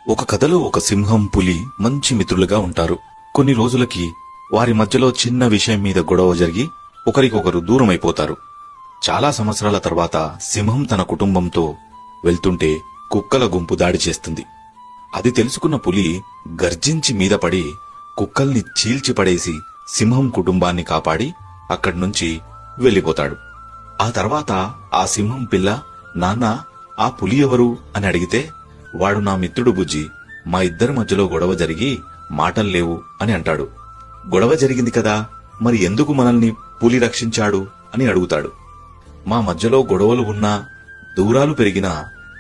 ఒక కథలో ఒక సింహం, పులి మంచి మిత్రులుగా ఉంటారు. కొన్ని రోజులకి వారి మధ్యలో చిన్న విషయం మీద గొడవ జరిగి ఒకరికొకరు దూరమైపోతారు. చాలా సంవత్సరాల తర్వాత సింహం తన కుటుంబంతో వెళ్తుంటే కుక్కల గుంపు దాడి చేస్తుంది. అది తెలుసుకున్న పులి గర్జించి మీద పడి కుక్కల్ని చీల్చిపడేసి సింహం కుటుంబాన్ని కాపాడి అక్కడ్నుంచి వెళ్లిపోతాడు. ఆ తర్వాత ఆ సింహం పిల్ల, నాన్న, ఆ పులి ఎవరు అని అడిగితే, వాడు నా మిత్రుడు బుజ్జి, మా ఇద్దరి మధ్యలో గొడవ జరిగి మాటల్లేవు అని అంటాడు. గొడవ జరిగింది కదా, మరి ఎందుకు మనల్ని పులి రక్షించాడు అని అడుగుతాడు. మా మధ్యలో గొడవలు ఉన్నా, దూరాలు పెరిగినా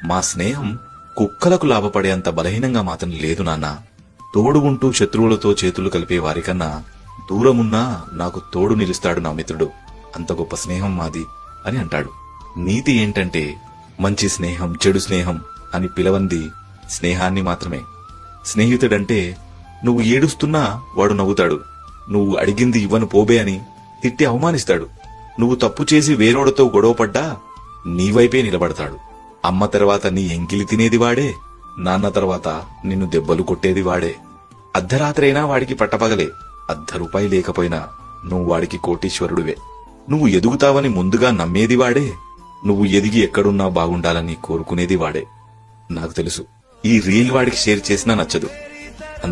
మా స్నేహం కుక్కలకు లాభపడేంత బలహీనంగా మాత్రం లేదు నాన్న. తోడు ఉంటూ శత్రువులతో చేతులు కలిపే వారికన్నా దూరమున్నా నాకు తోడు నిలుస్తాడు నా మిత్రుడు. అంత గొప్ప స్నేహం మాది అని అంటాడు. నీతి ఏంటంటే, మంచి స్నేహం, చెడు స్నేహం అని పిలవంది స్నేహాన్ని మాత్రమే. స్నేహితుడంటే నువ్వు ఏడుస్తున్నా వాడు నవ్వుతాడు. నువ్వు అడిగింది ఇవ్వను పోబే అని తిట్టి అవమానిస్తాడు. నువ్వు తప్పు చేసి వేరోడితో గొడవపడ్డా నీవైపే నిలబడతాడు. అమ్మ తర్వాత నీ ఎంగిలి తినేది వాడే, నాన్న తర్వాత నిన్ను దెబ్బలు కొట్టేది వాడే. అర్ధరాత్రైనా వాడికి పట్టపగలే. ₹1 లేకపోయినా నువ్వు వాడికి కోటీశ్వరుడివే. నువ్వు ఎదుగుతావని ముందుగా నమ్మేది వాడే. నువ్వు ఎదిగి ఎక్కడున్నా బాగుండాలని కోరుకునేది వాడే. నాకు తెలుసు, ఈ రీల్ వాడికి షేర్ చేసినా నచ్చదు.